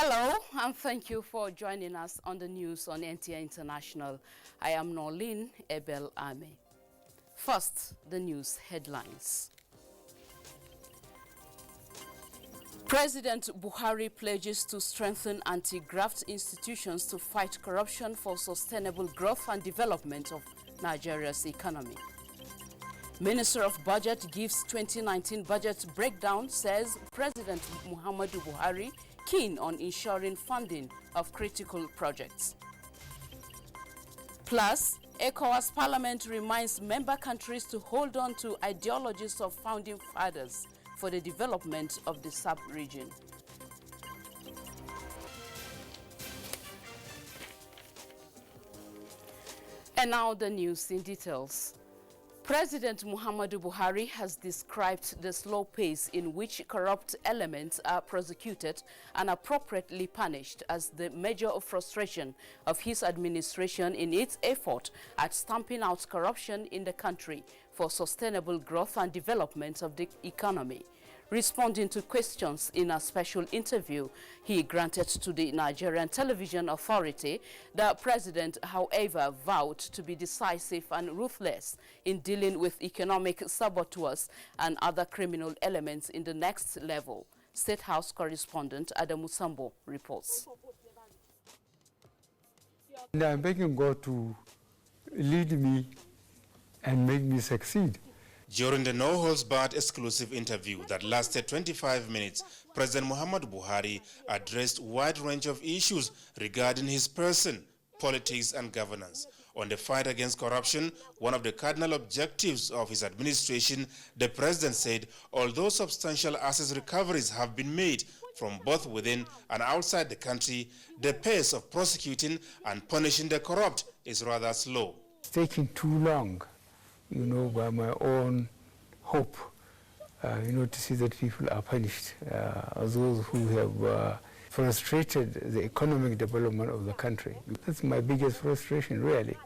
Hello, and thank you for joining us on the news on NTA International. I am Norlin Ebel Ame. First, the news headlines. President Buhari pledges to strengthen anti-graft institutions to fight corruption for sustainable growth and development of Nigeria's economy. Minister of Budget gives 2019 budget breakdown, says President Muhammadu Buhari keen on ensuring funding of critical projects. Plus, ECOWAS Parliament reminds member countries to hold on to ideologies of founding fathers for the development of the sub-region. And now the news in details. President Muhammadu Buhari has described the slow pace in which corrupt elements are prosecuted and appropriately punished as the major frustration of his administration in its effort at stamping out corruption in the country for sustainable growth and development of the economy. Responding to questions in a special interview he granted to the Nigerian Television Authority, the president, however, vowed to be decisive and ruthless in dealing with economic saboteurs and other criminal elements in the next level. State House correspondent Adamu Sambo reports. And I'm begging God to lead me and make me succeed. During the no-holds-barred exclusive interview that lasted 25 minutes, President Muhammadu Buhari addressed a wide range of issues regarding his person, politics and governance. On the fight against corruption, one of the cardinal objectives of his administration, the president said, although substantial asset recoveries have been made from both within and outside the country, the pace of prosecuting and punishing the corrupt is rather slow. It's taking too long, by my own hope, to see that people are punished, those who have frustrated the economic development of the country. That's my biggest frustration, really.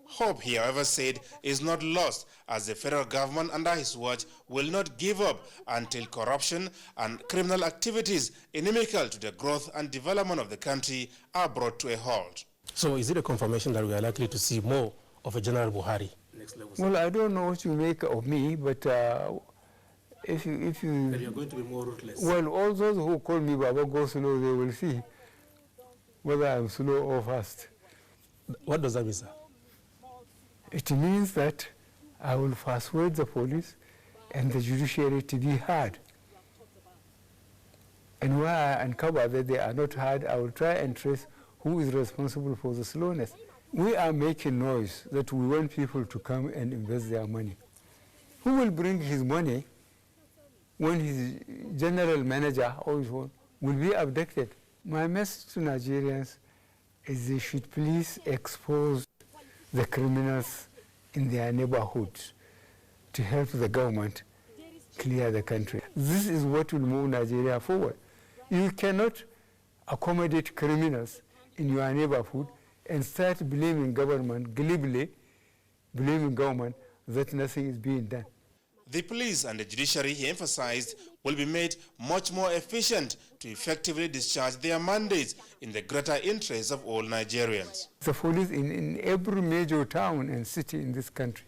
Hope, he however said, is not lost, as the federal government under his watch will not give up until corruption and criminal activities inimical to the growth and development of the country are brought to a halt. So is it a confirmation that we are likely to see more of a General Buhari next level? Well, I don't know what you make of me, but if you... But you're going to be more ruthless. Well, all those who call me Baba go slow, they will see whether I'm slow or fast. What does that mean, sir? It means that I will persuade the police and the judiciary to be hard. And where I uncover that they are not hard, I will try and trace who is responsible for the slowness. We are making noise that we want people to come and invest their money. Who will bring his money when his general manager or his own will be abducted? My message to Nigerians is they should please expose the criminals in their neighborhoods to help the government clear the country. This is what will move Nigeria forward. You cannot accommodate criminals in your neighborhood and start blaming government, glibly blaming government that nothing is being done. The police and the judiciary, he emphasized, will be made much more efficient to effectively discharge their mandates in the greater interest of all Nigerians. The police in every major town and city in this country,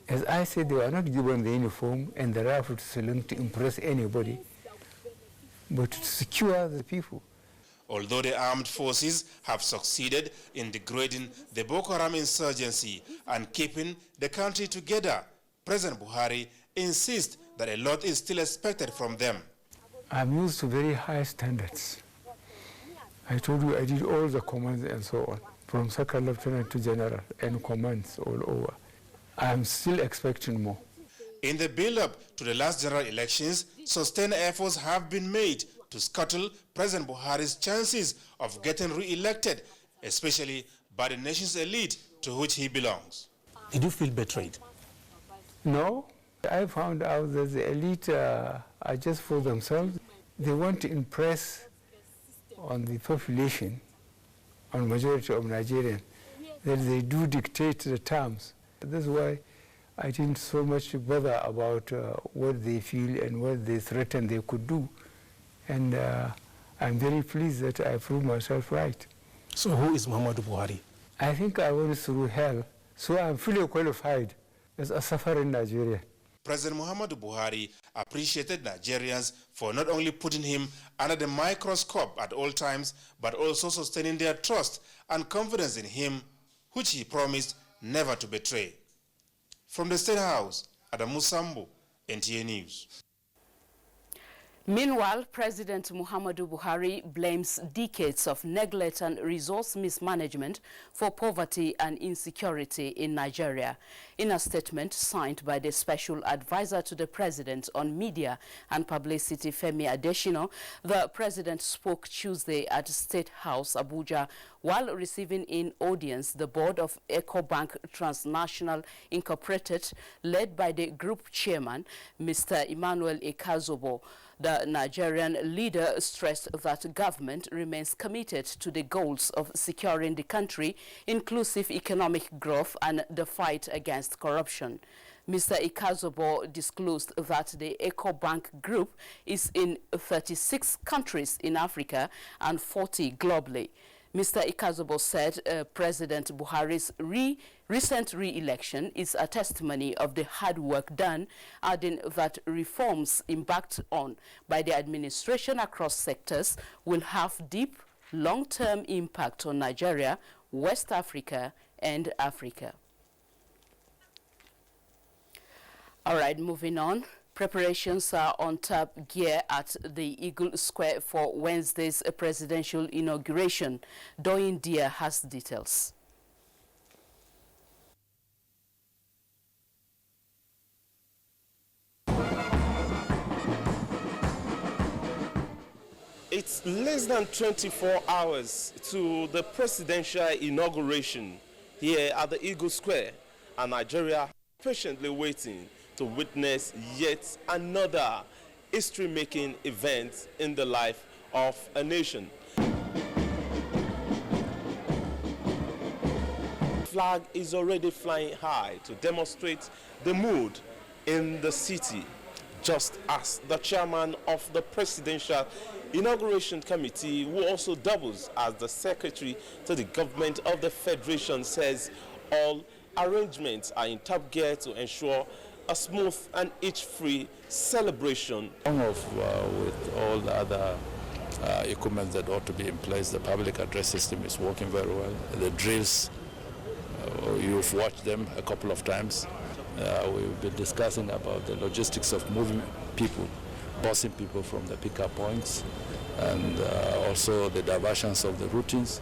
as I said, they were not given the uniform and the rifle to salute to impress anybody, but to secure the people. Although the armed forces have succeeded in degrading the Boko Haram insurgency and keeping the country together, President Buhari insists that a lot is still expected from them. I'm used to very high standards. I told you I did all the commands and so on, from second lieutenant to general and commands all over. I'm still expecting more. In the build-up to the last general elections, sustained efforts have been made to scuttle President Buhari's chances of getting re-elected, especially by the nation's elite to which he belongs. Did you feel betrayed? No. I found out that the elite are just for themselves. They want to impress on the population, on majority of Nigerians, that they do dictate the terms. That's why I didn't so much bother about what they feel and what they threaten they could do. And I'm very pleased that I proved myself right. So who is Muhammadu Buhari? I think I went through hell, so I'm fully qualified as a suffering Nigerian. President Muhammadu Buhari appreciated Nigerians for not only putting him under the microscope at all times, but also sustaining their trust and confidence in him, which he promised never to betray. From the State House, Adamu Sambo, NTA News. Meanwhile, President Muhammadu Buhari blames decades of neglect and resource mismanagement for poverty and insecurity in Nigeria. In a statement signed by the Special Advisor to the President on Media and Publicity, Femi Adesina, the President spoke Tuesday at State House, Abuja, while receiving in audience the board of EcoBank Transnational Incorporated, led by the group chairman, Mr. Emmanuel Ekazobo. The Nigerian leader stressed that government remains committed to the goals of securing the country, inclusive economic growth and the fight against corruption. Mr. Ekazobo disclosed that the EcoBank Group is in 36 countries in Africa and 40 globally. Mr. Ekazobo said President Buhari's recent re-election is a testimony of the hard work done, adding that reforms embarked on by the administration across sectors will have deep, long-term impact on Nigeria, West Africa, and Africa. All right, moving on. Preparations are on top gear at the Eagle Square for Wednesday's presidential inauguration. Doyin Dia has details. It's less than 24 hours to the presidential inauguration here at the Eagle Square, and Nigeria patiently waiting to witness yet another history-making event in the life of a nation. The flag is already flying high to demonstrate the mood in the city, just as the chairman of the Presidential Inauguration Committee, who also doubles as the secretary to the government of the Federation, says all arrangements are in top gear to ensure a smooth and itch-free celebration. Along with all the other equipment that ought to be in place, the public address system is working very well. The drills, you've watched them a couple of times. We've been discussing about the logistics of moving people, busing people from the pickup points, and also the diversions of the routines.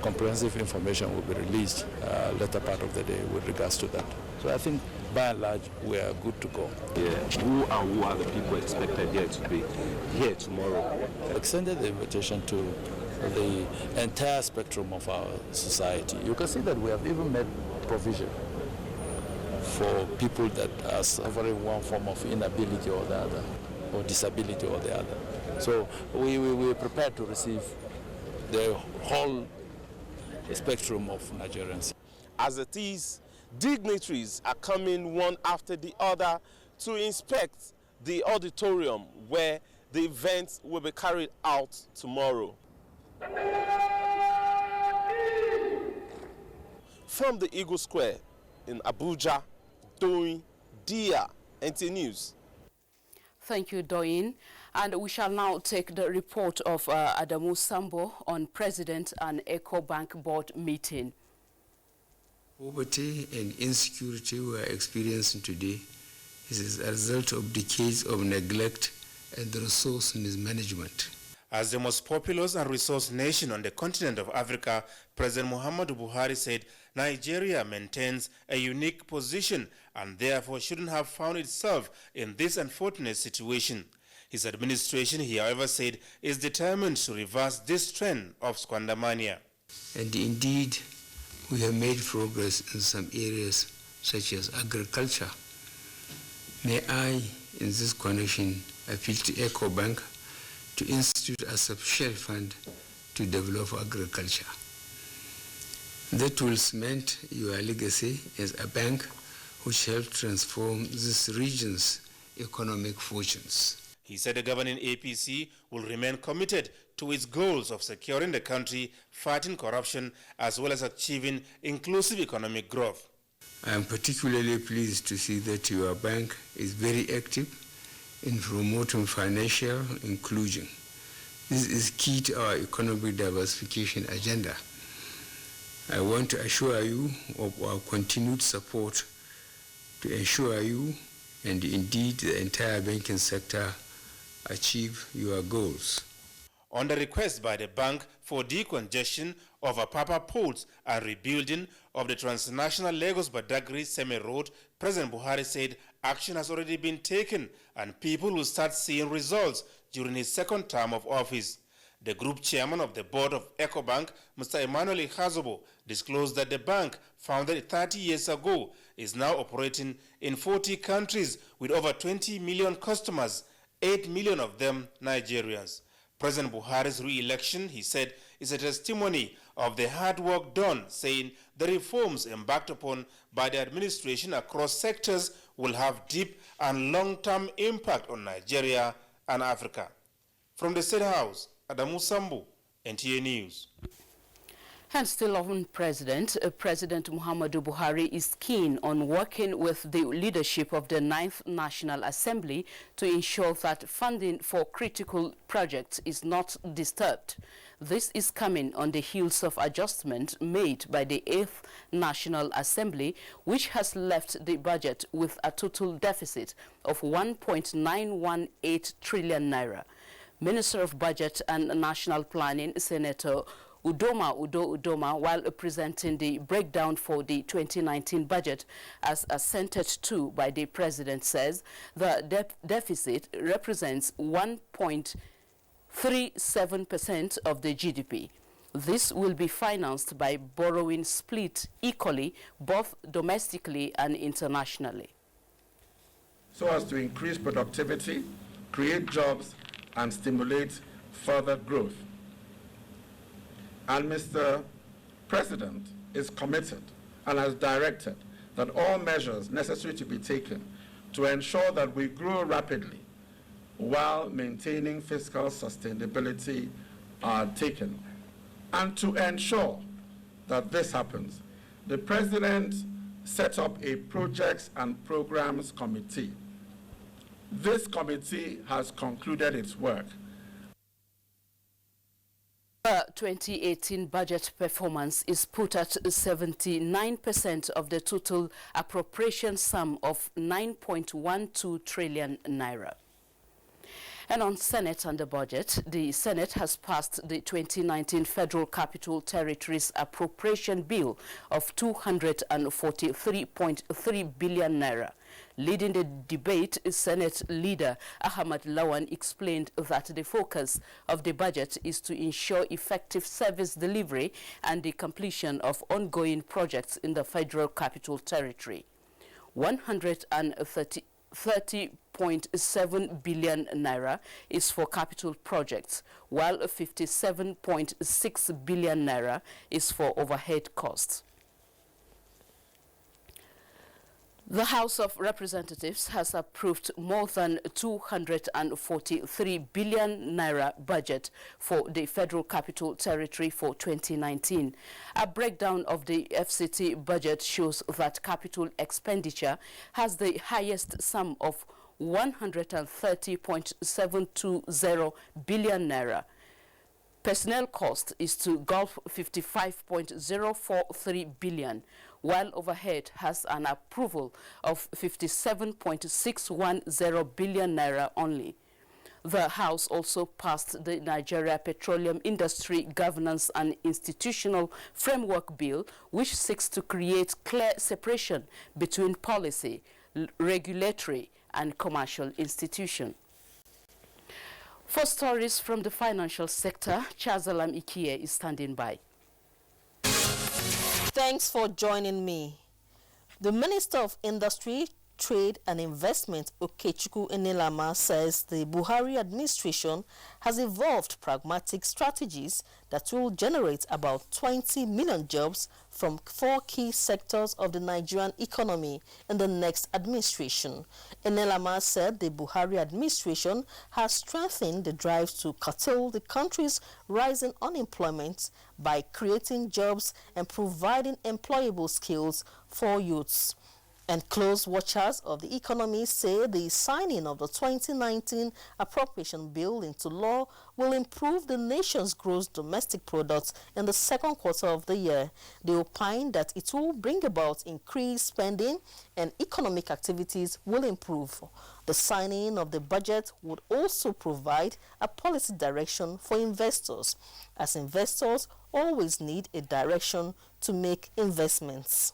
Comprehensive information will be released later part of the day with regards to that. So I think by and large we are good to go. Yeah. Who are the people expected here to be here tomorrow? Extended the invitation to the entire spectrum of our society. You can see that we have even made provision for people that are suffering one form of inability or the other, or disability or the other. So we're prepared to receive the whole spectrum of Nigerians. As it is, dignitaries are coming one after the other to inspect the auditorium where the event will be carried out tomorrow. From the Eagle Square in Abuja, Doyin Dia, NTA News. Thank you, Doyin. And we shall now take the report of Adamu Sambo on President and EcoBank board meeting. Poverty and insecurity we are experiencing today is a result of decades of neglect and resource mismanagement. As the most populous and resource nation on the continent of Africa, President Muhammadu Buhari said Nigeria maintains a unique position and therefore shouldn't have found itself in this unfortunate situation. His administration, he however said, is determined to reverse this trend of squandermania. And indeed, we have made progress in some areas such as agriculture. May I, in this connection, appeal to EcoBank to institute a sufficient fund to develop agriculture. That will cement your legacy as a bank which helped transform this region's economic fortunes. He said the governing APC will remain committed to its goals of securing the country, fighting corruption, as well as achieving inclusive economic growth. I am particularly pleased to see that your bank is very active in promoting financial inclusion. This is key to our economic diversification agenda. I want to assure you of our continued support to ensure you, and indeed the entire banking sector, achieve your goals. On the request by the bank for decongestion of Apapa ports and rebuilding of the transnational Lagos-Badagry semi-road, President Buhari said action has already been taken and people will start seeing results during his second term of office. The group chairman of the board of EcoBank, Mr. Emmanuel Ikhazobo, disclosed that the bank, founded 30 years ago, is now operating in 40 countries with over 20 million customers, 8 million of them Nigerians. President Buhari's re-election, he said, is a testimony of the hard work done, saying the reforms embarked upon by the administration across sectors will have deep and long-term impact on Nigeria and Africa. From the State House, Adamu Sambu, NTA News. And still on President Muhammadu Buhari is keen on working with the leadership of the 9th National Assembly to ensure that funding for critical projects is not disturbed. This is coming on the heels of adjustment made by the 8th National Assembly, which has left the budget with a total deficit of 1.918 trillion naira. Minister of Budget and National Planning, Senator Udoma, while presenting the breakdown for the 2019 budget as assented to by the President, says the deficit represents 1.37% of the GDP. This will be financed by borrowing split equally, both domestically and internationally. So as to increase productivity, create jobs, and stimulate further growth. And Mr. President is committed and has directed that all measures necessary to be taken to ensure that we grow rapidly while maintaining fiscal sustainability are taken. And to ensure that this happens, the President set up a Projects and Programs Committee. This committee has concluded its work. The 2018 budget performance is put at 79% of the total appropriation sum of 9.12 trillion naira. And on Senate and the budget, the Senate has passed the 2019 Federal Capital Territories Appropriation Bill of 243.3 billion naira. Leading the debate, Senate leader Ahmad Lawan explained that the focus of the budget is to ensure effective service delivery and the completion of ongoing projects in the Federal Capital Territory. 130.7 billion naira is for capital projects, while 57.6 billion naira is for overhead costs. The House of Representatives has approved more than 243 billion naira budget for the Federal Capital Territory for 2019. A breakdown of the FCT budget shows that capital expenditure has the highest sum of 130.720 billion naira. Personnel cost is to Gulf 55.043 billion, while overhead has an approval of 57.610 billion naira only. The House also passed the Nigeria Petroleum Industry Governance and Institutional Framework Bill, which seeks to create clear separation between policy, regulatory, and commercial institutions. For stories from the financial sector, Chazalam Ikie is standing by. Thanks for joining me. The Minister of Industry, Trade and Investment Okechukwu Enelama says the Buhari administration has evolved pragmatic strategies that will generate about 20 million jobs from 4 key sectors of the Nigerian economy in the next administration. Enelama said the Buhari administration has strengthened the drive to curtail the country's rising unemployment by creating jobs and providing employable skills for youths. And close watchers of the economy say the signing of the 2019 appropriation bill into law will improve the nation's gross domestic product in the second quarter of the year. They opine that it will bring about increased spending and economic activities will improve. The signing of the budget would also provide a policy direction for investors, as investors always need a direction to make investments.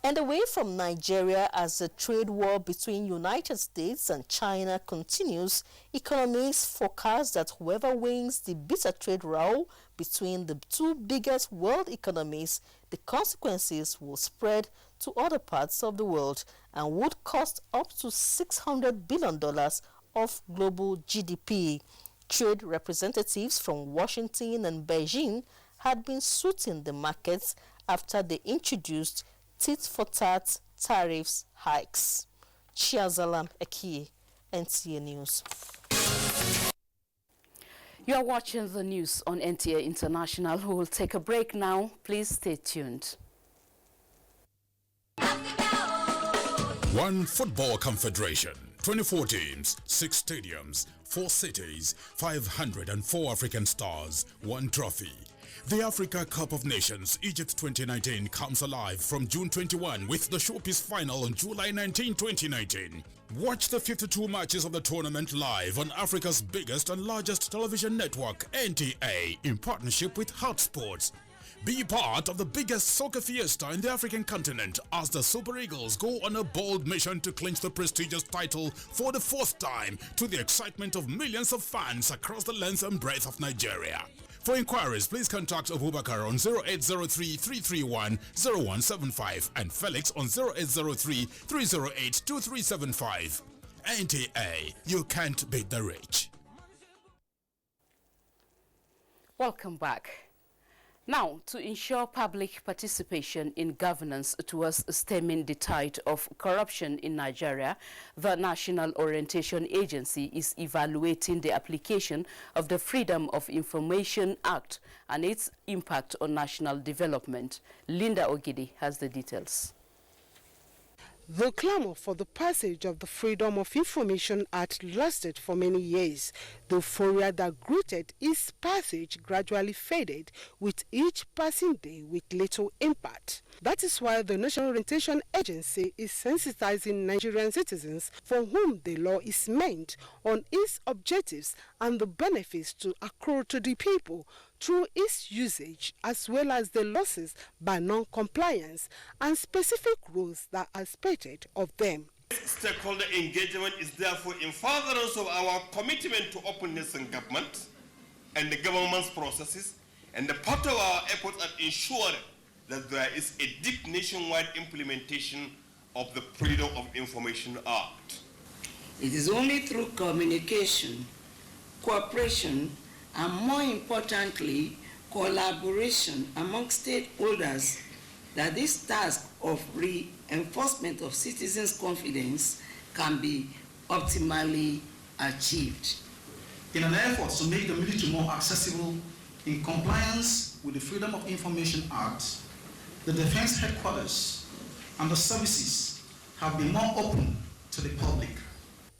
And away from Nigeria, as the trade war between United States and China continues, economists forecast that whoever wins the bitter trade row between the two biggest world economies, the consequences will spread to other parts of the world and would cost up to $600 billion of global GDP. Trade representatives from Washington and Beijing had been suiting the markets after they introduced tit-for-tat tariffs hikes. Chiazalam Eki, NTA News. You are watching the news on NTA International. We will take a break now. Please stay tuned. One Football Confederation, 24 teams, 6 stadiums, 4 cities, 504 African stars, 1 trophy. The Africa Cup of Nations Egypt 2019 comes alive from June 21 with the showpiece final on July 19, 2019. Watch the 52 matches of the tournament live on Africa's biggest and largest television network, NTA, in partnership with Hot Sports. Be part of the biggest soccer fiesta in the African continent as the Super Eagles go on a bold mission to clinch the prestigious title for the 4th time, to the excitement of millions of fans across the length and breadth of Nigeria. For inquiries, please contact Abubakar on 0803-331-0175 and Felix on 0803-308-2375. NTA, you can't beat the rich. Welcome back. Now, to ensure public participation in governance towards stemming the tide of corruption in Nigeria, the National Orientation Agency is evaluating the application of the Freedom of Information Act and its impact on national development. Linda Ogidi has the details. The clamor for the passage of the Freedom of Information Act lasted for many years. The euphoria that greeted its passage gradually faded with each passing day with little impact. That is why the National Orientation Agency is sensitizing Nigerian citizens for whom the law is meant on its objectives and the benefits to accrue to the people through its usage, as well as the losses by non-compliance and specific rules that are expected of them. Stakeholder engagement is therefore in furtherance of our commitment to openness in government and the government's processes, and the part of our efforts at ensuring that there is a deep nationwide implementation of the Freedom of Information Act. It is only through communication, cooperation, and more importantly, collaboration among stakeholders that this task of reinforcement of citizens' confidence can be optimally achieved. In an effort to make the military more accessible in compliance with the Freedom of Information Act, the Defense Headquarters and the services have been more open to the public.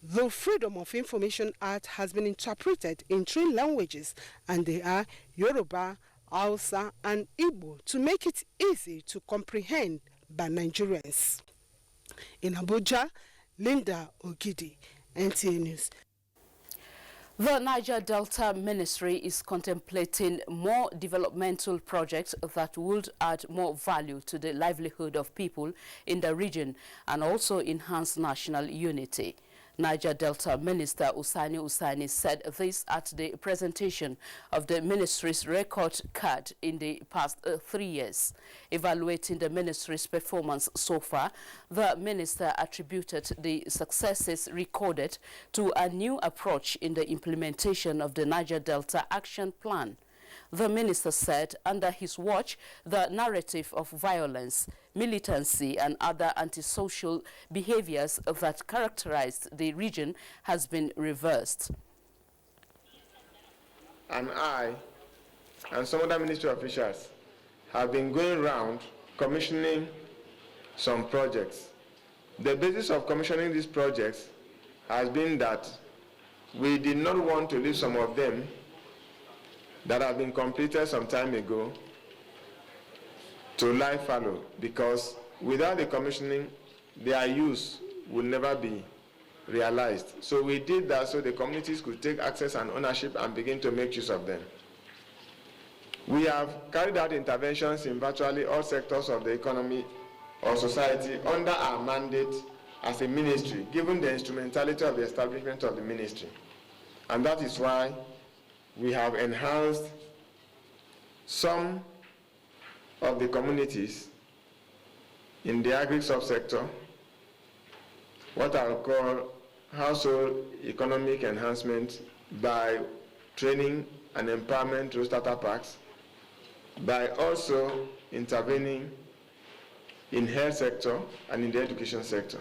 The Freedom of Information Act has been interpreted in 3 languages, and they are Yoruba, Hausa, and Igbo, to make it easy to comprehend by Nigerians. In Abuja, Linda Ogidi, NTA News. The Niger Delta Ministry is contemplating more developmental projects that would add more value to the livelihood of people in the region and also enhance national unity. Niger Delta Minister Usani said this at the presentation of the ministry's record card in the past 3 years. Evaluating the ministry's performance so far, the minister attributed the successes recorded to a new approach in the implementation of the Niger Delta Action Plan. The minister said under his watch, the narrative of violence, militancy and other antisocial behaviors that characterized the region has been reversed. And I and some other ministry officials have been going around commissioning some projects. The basis of commissioning these projects has been that we did not want to leave some of them that have been completed some time ago to lie fallow, because without the commissioning, their use will never be realized. So we did that so the communities could take access and ownership and begin to make use of them. We have carried out interventions in virtually all sectors of the economy or society under our mandate as a ministry, given the instrumentality of the establishment of the ministry. And that is why we have enhanced some of the communities in the agri subsector, what I will call household economic enhancement by training and empowerment through starter packs, by also intervening in health sector and in the education sector.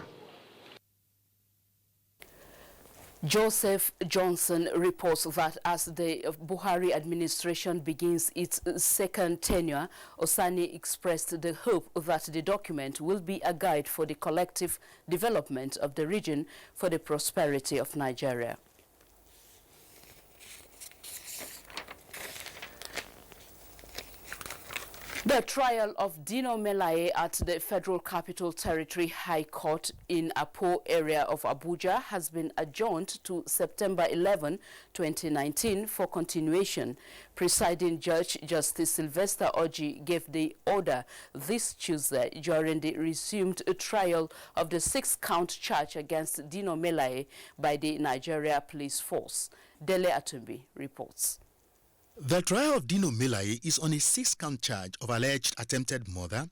Joseph Johnson reports that as the Buhari administration begins its second tenure, Osani expressed the hope that the document will be a guide for the collective development of the region for the prosperity of Nigeria. The trial of Dino Melaye at the Federal Capital Territory High Court in Apo area of Abuja has been adjourned to September 11, 2019 for continuation. Presiding Judge Justice Sylvester Oji gave the order this Tuesday during the resumed trial of the 6-count charge against Dino Melaye by the Nigeria Police Force. Dele Atumbi reports. The trial of Dino Melaye is on a 6-count charge of alleged attempted murder,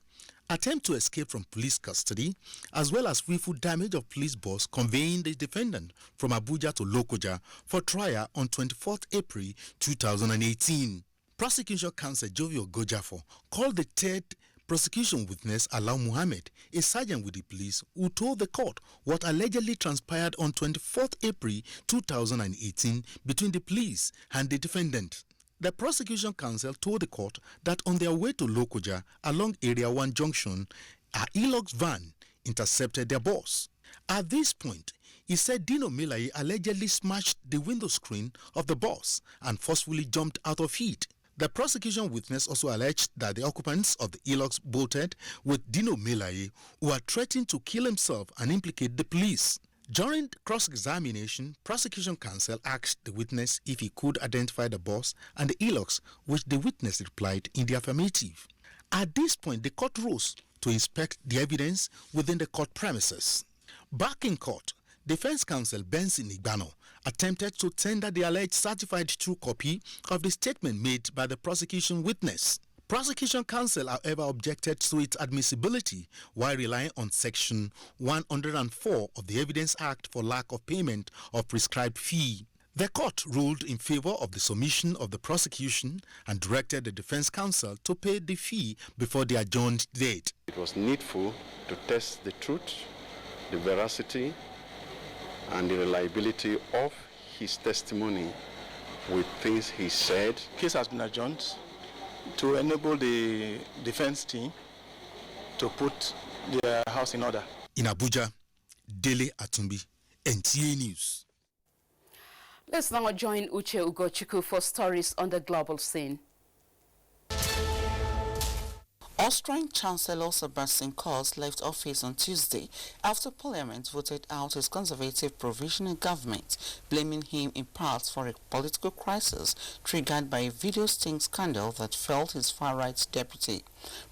attempt to escape from police custody, as well as willful damage of police bus conveying the defendant from Abuja to Lokoja for trial on 24th April 2018. Prosecution counsel Jovio Gojafo called the third prosecution witness Alao Muhammad, a sergeant with the police, who told the court what allegedly transpired on 24th April 2018 between the police and the defendant. The prosecution counsel told the court that on their way to Lokoja along Area 1 Junction, a Hilux van intercepted their boss. At this point, he said Dino Melaye allegedly smashed the window screen of the bus and forcefully jumped out of it. The prosecution witness also alleged that the occupants of the Hilux bolted with Dino Melaye, who had threatened to kill himself and implicate the police. During cross-examination, prosecution counsel asked the witness if he could identify the boss and the Hilux, which the witness replied in the affirmative. At this point, the court rose to inspect the evidence within the court premises. Back in court, defense counsel Benson Igbano attempted to tender the alleged certified true copy of the statement made by the prosecution witness. Prosecution counsel, however, objected to its admissibility while relying on Section 104 of the Evidence Act for lack of payment of prescribed fee. The court ruled in favor of the submission of the prosecution and directed the defense counsel to pay the fee before the adjourned date. It was needful to test the truth, the veracity, and the reliability of his testimony with things he said. The case has been adjourned to enable the defense team to put their house in order. In Abuja, Dele Atumbi, NTA News. Let's now join Uche Ugochukwu for stories on the global scene. Austrian Chancellor Sebastian Kurz left office on Tuesday after Parliament voted out his conservative provisional government, blaming him in part for a political crisis triggered by a video sting scandal that felled his far-right deputy.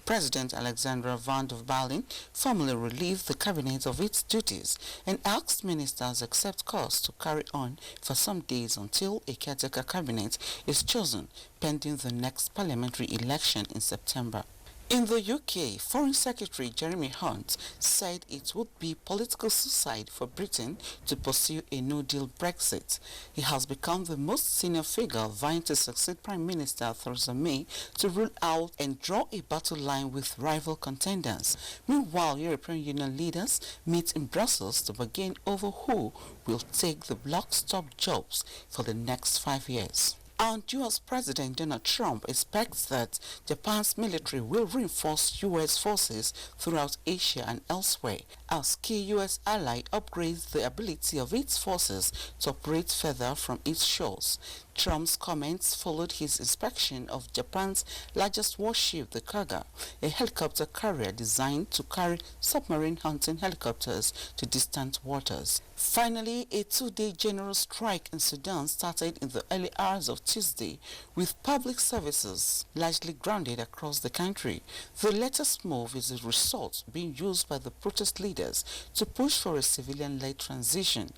President Alexandra Van der Bellen formally relieved the cabinet of its duties and asked ministers except Kurz to carry on for some days until a caretaker cabinet is chosen pending the next parliamentary election in September. In the UK, Foreign Secretary Jeremy Hunt said it would be political suicide for Britain to pursue a no-deal Brexit. He has become the most senior figure vying to succeed Prime Minister Theresa May to rule out and draw a battle line with rival contenders. Meanwhile, European Union leaders meet in Brussels to bargain over who will take the bloc's top jobs for the next 5 years. And U.S. President Donald Trump expects that Japan's military will reinforce U.S. forces throughout Asia and elsewhere as key U.S. ally upgrades the ability of its forces to operate further from its shores. Trump's comments followed his inspection of Japan's largest warship, the Kaga, a helicopter carrier designed to carry submarine hunting helicopters to distant waters. Finally, a two-day general strike in Sudan started in the early hours of Tuesday, with public services largely grounded across the country. The latest move is a resort being used by the protest leaders to push for a civilian-led transition.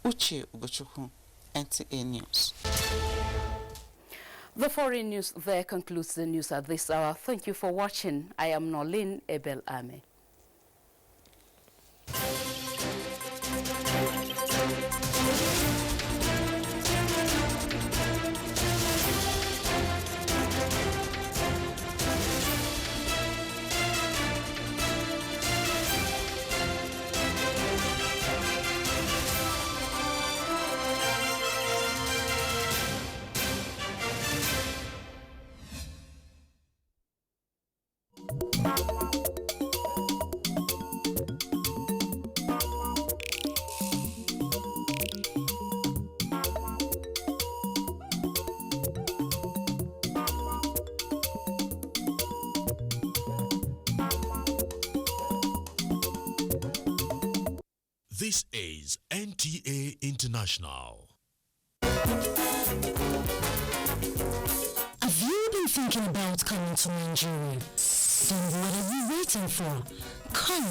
Uche Ugochukwu, NTA News. The foreign news there concludes the news at this hour. Thank you for watching. I am Nolin Ebel Ame. This is NTA International. Have you been thinking about coming to Nigeria? Then what are you waiting for? Come